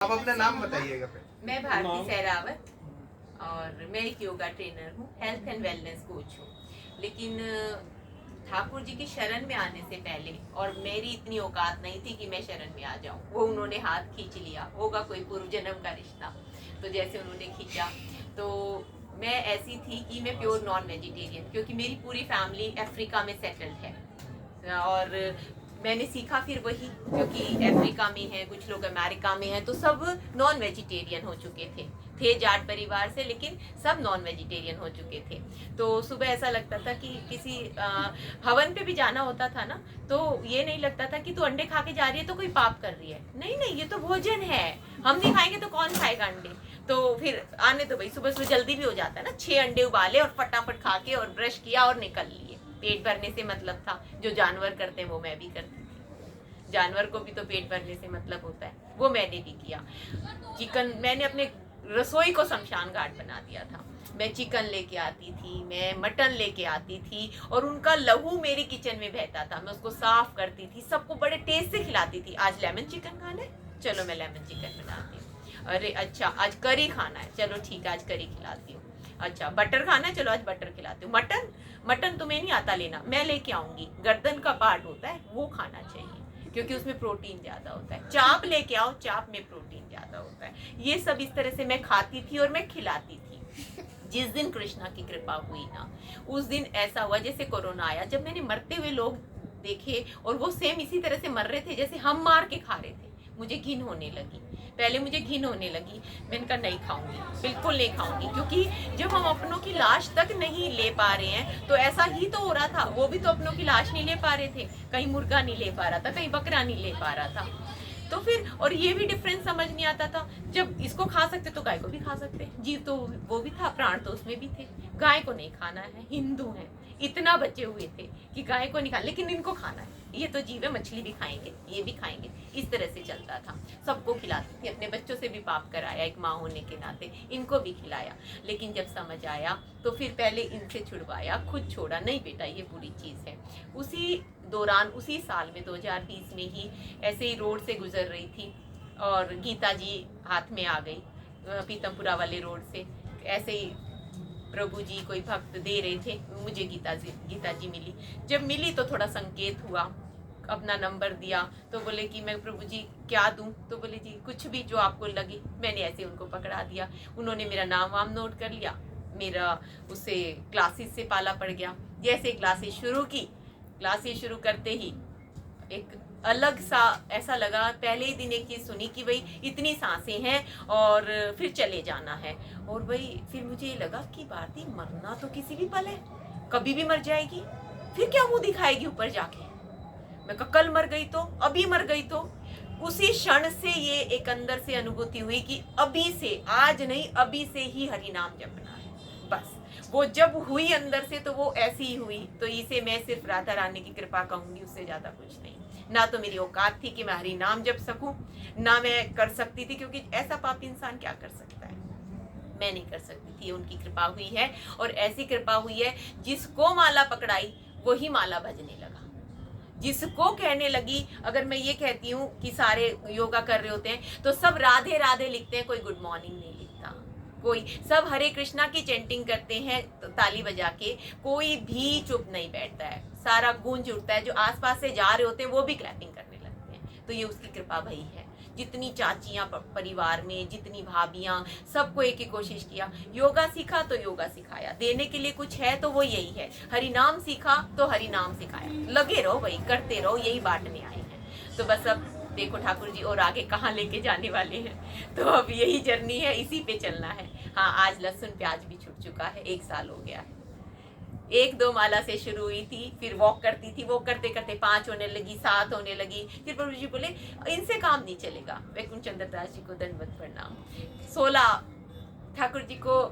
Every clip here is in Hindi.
आप अपना नाम बताइएगा फिर। मैं भारती सहरावत और मैं एक योगा ट्रेनर हूँ, हेल्थ एंड वेलनेस कोच हूँ। लेकिन ठाकुर जी की शरण में आने से पहले, और मेरी इतनी औकात नहीं थी कि मैं शरण में आ जाऊँ, वो उन्होंने हाथ खींच लिया, होगा कोई पूर्व जन्म का रिश्ता। तो जैसे उन्होंने खींचा तो मैं ऐसी थी कि मैं प्योर नॉन वेजिटेरियन, क्योंकि मेरी पूरी फैमिली अफ्रीका में सेटल्ड है और मैंने सीखा फिर वही, क्योंकि अफ्रीका में है, कुछ लोग अमेरिका में हैं, तो सब नॉन वेजिटेरियन हो चुके थे जाट परिवार से, लेकिन सब नॉन वेजिटेरियन हो चुके थे। तो सुबह ऐसा लगता था कि किसी हवन पे भी जाना होता था ना, तो ये नहीं लगता था कि तू अंडे खा के जा रही है तो कोई पाप कर रही है, नहीं नहीं, ये तो भोजन है, हम नहीं खाएंगे तो कौन खाएगा अंडे। तो फिर आने तो भाई, सुबह सुबह जल्दी भी हो जाता है ना, 6 अंडे उबाले और फटाफट खा के और ब्रश किया और निकल लिए। पेट भरने से मतलब था, जो जानवर करते हैं वो मैं भी करती थी। जानवर को भी तो पेट भरने से मतलब होता है, वो मैंने भी किया। चिकन मैंने अपने रसोई को शमशान घाट बना दिया था। मैं चिकन लेके आती थी, मैं मटन लेके आती थी और उनका लहू मेरे किचन में बहता था, मैं उसको साफ करती थी, सबको बड़े टेस्ट से खिलाती थी। आज लेमन चिकन खाना है, चलो मैं लेमन चिकन बनाती हूँ। अरे अच्छा, आज करी खाना है, चलो ठीक है आज करी खिलाती हूँ। अच्छा बटर खाना है, चलो आज बटर खिलाती हूँ। मटन तुम्हें नहीं आता लेना, मैं लेके आऊंगी, गर्दन का पार्ट होता है वो खाना चाहिए, क्योंकि उसमें प्रोटीन ज्यादा होता है। चाप लेके आओ, चाप में प्रोटीन ज्यादा होता है। ये सब इस तरह से मैं खाती थी और मैं खिलाती थी। जिस दिन कृष्णा की कृपा हुई ना, उस दिन ऐसा हुआ जैसे कोरोना आया, जब मैंने मरते हुए लोग देखे और वो सेम इसी तरह से मर रहे थे जैसे हम मार के खा रहे थे, मुझे घिन होने लगी। पहले मुझे घिन होने लगी, मैंने कहा नहीं खाऊंगी, बिल्कुल नहीं खाऊंगी, क्योंकि जब हम अपनों की लाश तक नहीं ले पा रहे हैं तो ऐसा ही तो हो रहा था। वो भी तो अपनों की लाश नहीं ले पा रहे थे, कहीं मुर्गा नहीं ले पा रहा था, कहीं बकरा नहीं ले पा रहा था। तो फिर और ये भी डिफरेंस समझ नहीं आता था, जब इसको खा सकते तो गाय को भी खा सकते, जीव तो वो भी था, प्राण तो उसमें भी थे। गाय को नहीं खाना है, हिंदू है, इतना बचे हुए थे कि गाय को नहीं खाना, लेकिन इनको खाना है, ये तो जीव है, मछली भी खाएंगे, ये भी खाएंगे। इस तरह से चलता था, सबको खिलाती थी, अपने बच्चों से भी पाप कराया एक माँ होने के नाते, इनको भी खिलाया। लेकिन जब समझ आया तो फिर पहले इनसे छुड़वाया, खुद छोड़ा, नहीं बेटा ये बुरी चीज़ है। उसी दौरान, उसी साल में 2020 में ही ऐसे ही रोड से गुजर रही थी और गीता जी हाथ में आ गई, पीतमपुरा वाले रोड से। ऐसे ही प्रभु जी कोई भक्त दे रहे थे, मुझे गीता जी मिली। जब मिली तो थोड़ा संकेत हुआ, अपना नंबर दिया, तो बोले कि मैं प्रभु जी क्या दूं, तो बोले जी कुछ भी जो आपको लगे। मैंने ऐसे उनको पकड़ा दिया, उन्होंने मेरा नाम वाम नोट कर लिया, मेरा उससे क्लासेस से पाला पड़ गया। जैसे क्लासेस शुरू की, क्लासेस शुरू करते ही एक अलग सा ऐसा लगा, पहले ही दिन एक चीज सुनी कि भाई इतनी सांसें हैं और फिर चले जाना है। और भाई फिर मुझे ये लगा कि भारती मरना तो किसी भी पल है, कभी भी मर जाएगी, फिर क्या मुंह दिखाएगी ऊपर जाके। मैं कल मर गई तो, अभी मर गई तो। उसी क्षण से ये एक अंदर से अनुभूति हुई कि अभी से, आज नहीं अभी से ही हरि नाम जपना है, बस। वो जब हुई अंदर से तो वो ऐसी ही हुई। तो इसे मैं सिर्फ राधा रानी की कृपा कहूंगी, उससे ज्यादा कुछ नहीं। ना तो मेरी औकात थी कि मैं हरि नाम जप सकूं, ना मैं कर सकती थी, क्योंकि ऐसा पापी इंसान क्या कर सकता है, मैं नहीं कर सकती थी। उनकी कृपा हुई है, और ऐसी कृपा हुई है जिसको माला पकड़ाई वही माला भजने लगा। जिसको कहने लगी, अगर मैं ये कहती हूँ कि सारे योगा कर रहे होते हैं तो सब राधे राधे लिखते हैं, कोई गुड मॉर्निंग नहीं लिखता, कोई, सब हरे कृष्णा की चैंटिंग करते हैं ताली बजा के, कोई भी चुप नहीं बैठता है, सारा गूंज उठता है। जो आसपास से जा रहे होते हैं वो भी क्लैपिंग करने लगते हैं। तो ये उसकी कृपा भई है। जितनी चाचियां परिवार में, जितनी भाभियां, सबको एक ही कोशिश किया, योगा सीखा तो योगा सिखाया, देने के लिए कुछ है तो वो यही है। हरि नाम सीखा तो हरि नाम सिखाया, लगे रहो भाई, करते रहो, यही बांटने आए हैं। तो बस अब देखो ठाकुर जी और आगे कहाँ लेके जाने वाले हैं, तो अब यही जर्नी है, इसी पे चलना है। हाँ, आज लहसुन प्याज भी छूट चुका है, 1 साल हो गया है। 1-2 माला से शुरू हुई थी, फिर वॉक करती थी, वॉक करते करते 5 होने लगी, 7 होने लगी। फिर प्रभु जी बोले इनसे काम नहीं चलेगा। वैकुंठ चंद्र दास जी को दंडवत प्रणाम। 16 ठाकुर जी को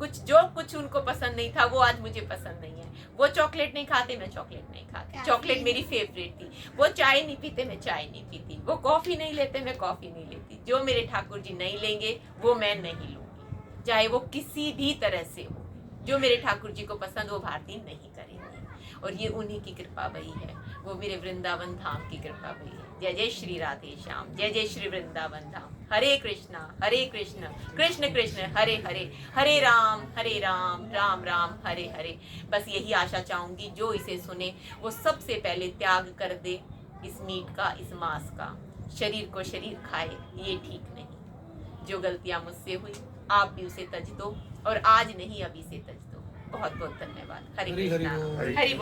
कुछ उनको पसंद नहीं था, वो आज मुझे पसंद नहीं है। वो चॉकलेट नहीं खाते, मैं चॉकलेट नहीं खाती, चॉकलेट मेरी फेवरेट थी। वो चाय नहीं पीते, मैं चाय नहीं पीती। वो कॉफी नहीं लेते, मैं कॉफी नहीं लेती। जो मेरे ठाकुर जी नहीं लेंगे वो मैं नहीं लूंगी, चाहे वो किसी भी तरह से हो। जो मेरे ठाकुर जी को पसंद वो भारती नहीं करेंगे, और ये उन्हीं की कृपा भई है, वो मेरे वृंदावन धाम की कृपा भई है। जय जय श्री राधे श्याम, जय जय श्री वृंदावन धाम। हरे कृष्णा कृष्ण कृष्ण हरे हरे, हरे राम राम राम हरे हरे। बस यही आशा चाहूंगी जो इसे सुने वो सबसे पहले त्याग कर दे इस मीट का, इस मांस का। शरीर को शरीर खाए ये ठीक नहीं। जो गलतियां मुझसे हुई आप भी उसे तज दो, और आज नहीं अभी से तज दो। बहुत बहुत धन्यवाद। हरे कृष्णा, हरि बोल।